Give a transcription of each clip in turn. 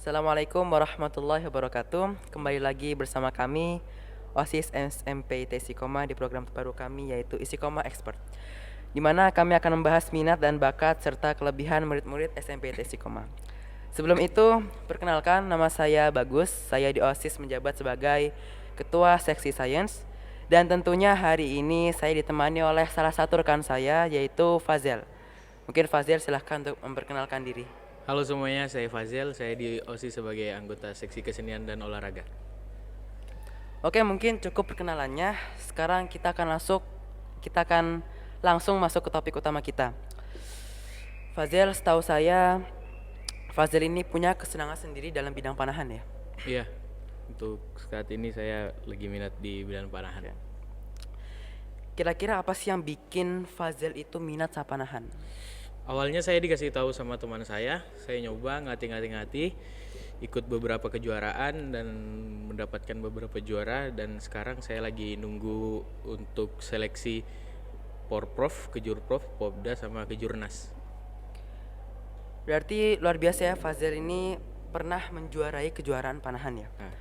Assalamualaikum warahmatullahi wabarakatuh. Kembali lagi bersama kami OSIS SMP IT Istiqomah di program terbaru kami yaitu Istiqomah Expert, di mana kami akan membahas minat dan bakat serta kelebihan murid-murid SMP IT Istiqomah. Sebelum itu, perkenalkan nama saya Bagus. Saya di OSIS menjabat sebagai Ketua Seksi Sains, dan tentunya hari ini saya ditemani oleh salah satu rekan saya yaitu Fazel. Mungkin Fazel silahkan untuk memperkenalkan diri. Halo semuanya, saya Fazel. Saya di OSIS sebagai anggota Seksi Kesenian dan Olahraga. Oke, mungkin cukup perkenalannya. Sekarang kita akan langsung masuk ke topik utama kita. Fazel, setahu saya Fazel ini punya kesenangan sendiri dalam bidang panahan ya. Iya, untuk saat ini saya lagi minat di bidang panahan. Kira-kira apa sih yang bikin Fazel itu minat sama panahan? Awalnya saya dikasih tahu sama teman saya nyoba ngati-ngati, ikut beberapa kejuaraan dan mendapatkan beberapa juara, dan sekarang saya lagi nunggu untuk seleksi Porprov, Kejurprov, Popda sama Kejurnas. Berarti luar biasa ya, Fazel ini pernah menjuarai kejuaraan panahan ya. Nah,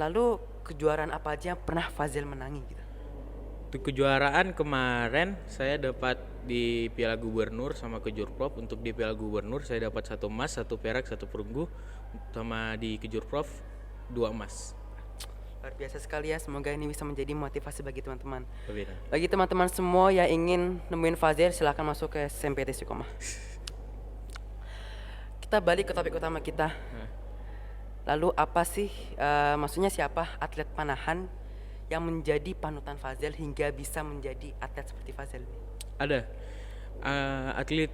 Lalu kejuaraan apa aja yang pernah Fazel menangi gitu? untuk kejuaraan kemarin saya dapat di Piala Gubernur sama Kejurprov. Untuk di Piala Gubernur saya dapat 1 emas, 1 perak, 1 perunggu, sama di Kejurprov 2 emas. Luar biasa sekali ya, semoga ini bisa menjadi motivasi bagi teman-teman. Berbeda. Bagi teman-teman semua yang ingin nemuin Fazel, silahkan masuk ke SMPT Istiqomah. Kita balik ke topik utama kita. Lalu apa sih, maksudnya siapa atlet panahan yang menjadi panutan Fazel hingga bisa menjadi atlet seperti Fazel? Ada atlet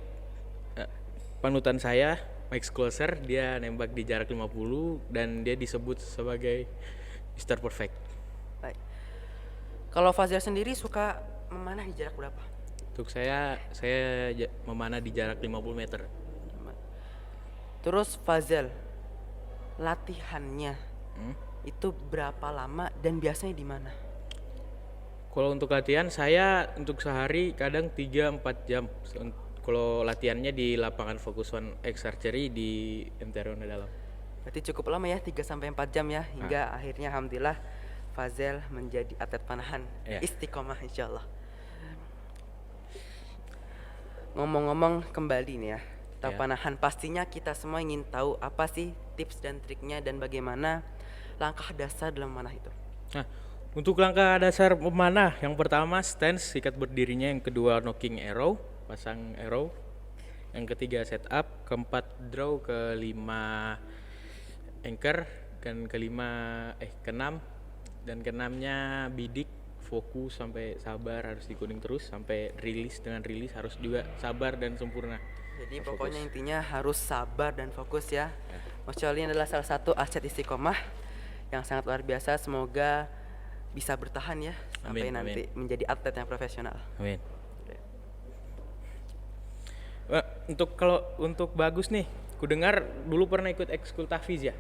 panutan saya, Max Closer. Dia nembak di jarak 50 dan dia disebut sebagai Mr. Perfect. Baik. Kalau Fazel sendiri suka memanah di jarak berapa? Untuk saya memanah di jarak 50 meter. Terus Fazel, latihannya itu berapa lama dan biasanya di mana? Kalau untuk latihan saya untuk sehari kadang 3-4 jam. Kalau latihannya di lapangan Focus One X Archery di MT Ronda Dalam. Berarti cukup lama ya, 3 sampai 4 jam ya, hingga akhirnya alhamdulillah Fazel menjadi atlet panahan Istiqomah insyaallah. Ngomong-ngomong kembali nih ya, tentang panahan, pastinya kita semua ingin tahu apa sih tips dan triknya dan bagaimana langkah dasar dalam memanah itu. Nah, untuk langkah dasar memanah, yang pertama stance, sikat berdirinya. Yang kedua knocking arrow, pasang arrow. Yang ketiga setup, keempat draw, kelima anchor, dan keenam, dan keenamnya bidik, fokus sampai sabar, harus dikuning terus sampai rilis. Dengan rilis harus juga sabar dan sempurna. Jadi pokoknya intinya harus sabar dan fokus ya. Mas Coli adalah salah satu aset Istiqomah yang sangat luar biasa. Semoga bisa bertahan ya sampai nanti menjadi atlet yang profesional. Amin. Untuk Bagus nih, ku dengar dulu pernah ikut ekskul tahfiz ya?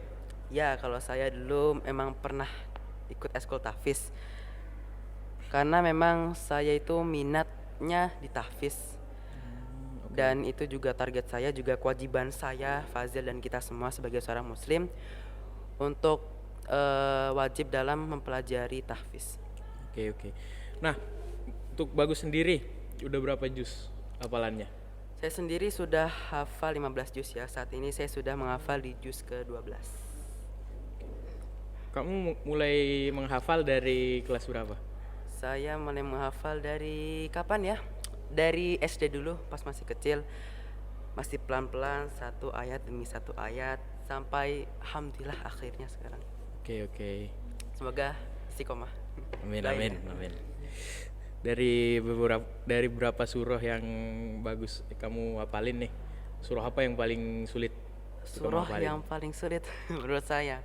Ya, kalau saya dulu memang pernah ikut ekskul tahfiz. Karena memang saya itu minatnya di tahfiz. Dan itu juga target saya, juga kewajiban saya, Fazel dan kita semua sebagai seorang muslim untuk wajib dalam mempelajari tahfiz. Oke. Nah, untuk Bagus sendiri udah berapa juz hafalannya? Saya sendiri sudah hafal 15 juz ya. Saat ini saya sudah menghafal di juz ke-12. Kamu mulai menghafal dari kelas berapa? Saya mulai menghafal dari kapan ya? Dari SD dulu pas masih kecil. Masih pelan-pelan satu ayat demi satu ayat sampai alhamdulillah akhirnya sekarang. Oke. Semoga istiqomah. Amin. Dari berapa surah yang Bagus kamu hafalin nih? Surah apa yang paling sulit? Surah yang paling sulit menurut saya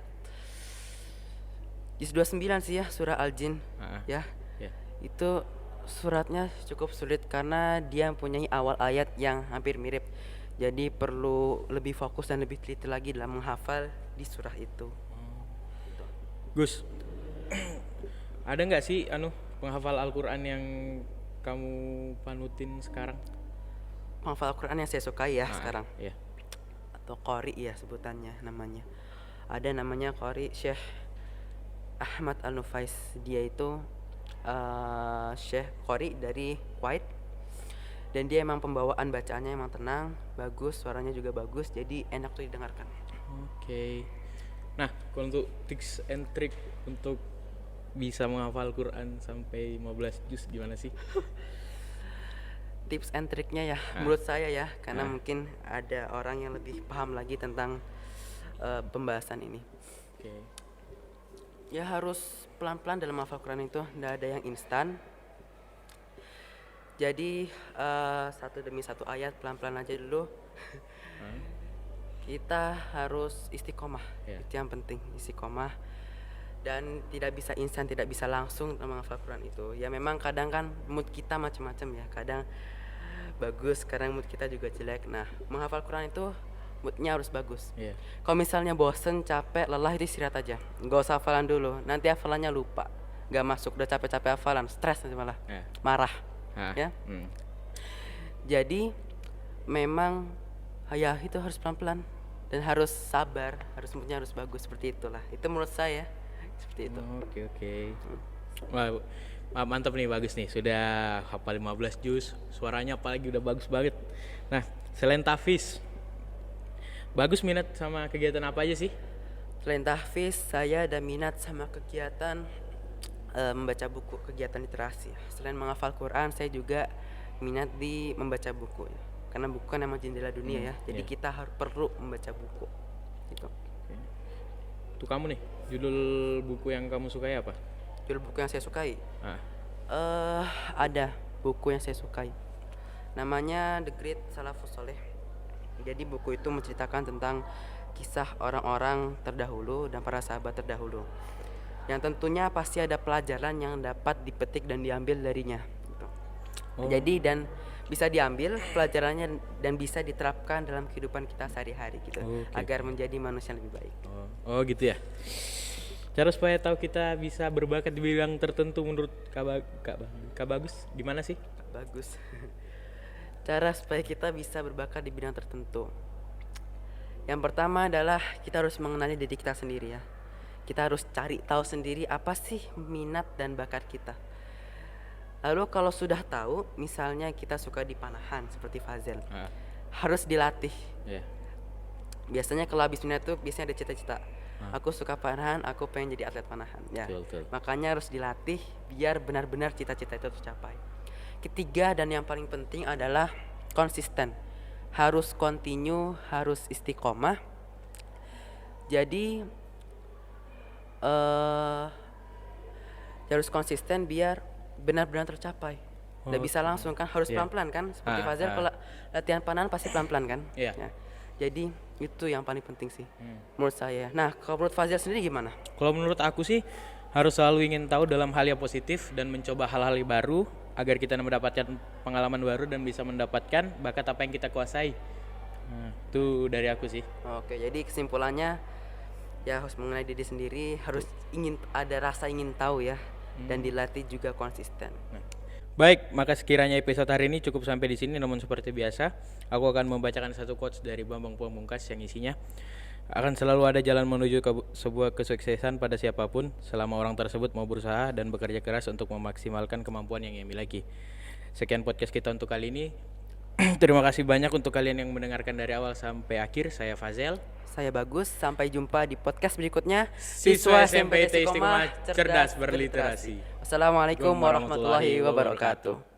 Juz 29 sih ya, surah Al-Jin. Ya. Itu suratnya cukup sulit karena dia mempunyai awal ayat yang hampir mirip. Jadi perlu lebih fokus dan lebih teliti lagi dalam menghafal di surah itu. Gus, ada nggak sih penghafal Al-Quran yang kamu panutin sekarang? Penghafal Al-Quran yang saya sukai ya sekarang. Iya. atau qori ya sebutannya namanya. Ada namanya qori Syekh Ahmad Al-Nufais. Dia itu Syekh qori dari Kuwait, dan dia emang pembawaan bacaannya emang tenang, bagus, suaranya juga bagus, jadi enak tuh didengarkan. Oke. Nah, kalau untuk tips and trick untuk bisa menghafal Quran sampai 15 juz gimana sih? Tips and triknya ya, menurut saya ya, karena mungkin ada orang yang lebih paham lagi tentang pembahasan ini. Oke. Ya harus pelan-pelan dalam menghafal Quran itu, tidak ada yang instan. Jadi satu demi satu ayat pelan-pelan aja dulu. Kita harus istiqomah, itu yang penting, istiqomah. Dan tidak bisa instan, tidak bisa langsung menghafal Quran itu. Ya memang kadang kan mood kita macam-macam ya, kadang bagus, kadang mood kita juga jelek. Nah, menghafal Quran itu moodnya harus bagus. Kalau misalnya bosen, capek, lelah, itu istirahat aja, nggak usah hafalan dulu, nanti hafalannya lupa, nggak masuk, udah capek-capek hafalan, stres nanti malah marah. Ya. Jadi memang ya itu harus pelan-pelan dan harus sabar, harus moodnya harus bagus, seperti itulah. Itu menurut saya seperti itu. Oke. Wah, mantap nih, bagus nih, sudah hafal 15 juz, suaranya apalagi udah bagus banget. Nah, selain tahfiz, Bagus minat sama kegiatan apa aja sih? Selain tahfiz, saya ada minat sama kegiatan membaca buku, kegiatan literasi. Selain menghafal Quran, saya juga minat di membaca buku ya. Karena buku kan emang jendela dunia ya. Jadi kita perlu membaca buku. Gitu. Untuk kamu nih, judul buku yang kamu sukai apa? Judul buku yang saya sukai? Ada buku yang saya sukai. Namanya The Great Salafus Saleh. Jadi buku itu menceritakan tentang kisah orang-orang terdahulu dan para sahabat terdahulu, yang tentunya pasti ada pelajaran yang dapat dipetik dan diambil darinya gitu. Jadi dan bisa diambil pelajarannya dan bisa diterapkan dalam kehidupan kita sehari-hari gitu, agar menjadi manusia yang lebih baik. Oh gitu ya. Cara supaya tahu kita bisa berbakat di bidang tertentu menurut Kak Bagus gimana sih? Bagus. Cara supaya kita bisa berbakat di bidang tertentu, yang pertama adalah kita harus mengenali diri kita sendiri ya. Kita harus cari tahu sendiri apa sih minat dan bakat kita. Lalu kalau sudah tahu, misalnya kita suka di panahan seperti Fazel, harus dilatih. Biasanya kalau habis minat tuh biasanya ada cita-cita. Aku suka panahan, aku pengen jadi atlet panahan ya. Betul. Makanya harus dilatih biar benar-benar cita-cita itu tercapai. Ketiga dan yang paling penting adalah konsisten. Harus continue, harus istiqomah. Jadi harus konsisten biar benar-benar tercapai. Nggak bisa langsung kan, harus pelan-pelan kan. Seperti Fazel kalau latihan panahan pasti pelan-pelan kan. Ya. Jadi itu yang paling penting sih menurut saya. Nah, kalau menurut Fazel sendiri gimana? Kalau menurut aku sih harus selalu ingin tahu dalam hal yang positif dan mencoba hal-hal yang baru agar kita mendapatkan pengalaman baru dan bisa mendapatkan bakat apa yang kita kuasai. Itu dari aku sih. Oke, jadi kesimpulannya ya harus mengenali diri sendiri, harus ada rasa ingin tahu ya, dan dilatih juga konsisten. Baik, maka sekiranya episode hari ini cukup sampai di sini. Namun seperti biasa, aku akan membacakan satu quotes dari Bambang Pamungkas yang isinya akan selalu ada jalan menuju ke sebuah kesuksesan pada siapapun selama orang tersebut mau berusaha dan bekerja keras untuk memaksimalkan kemampuan yang ia miliki. Sekian podcast kita untuk kali ini. Terima kasih banyak untuk kalian yang mendengarkan dari awal sampai akhir. Saya Fazel. Saya Bagus. Sampai jumpa di podcast berikutnya. Siswa SMP Istiqomah Cerdas Berliterasi. Wassalamualaikum warahmatullahi wabarakatuh.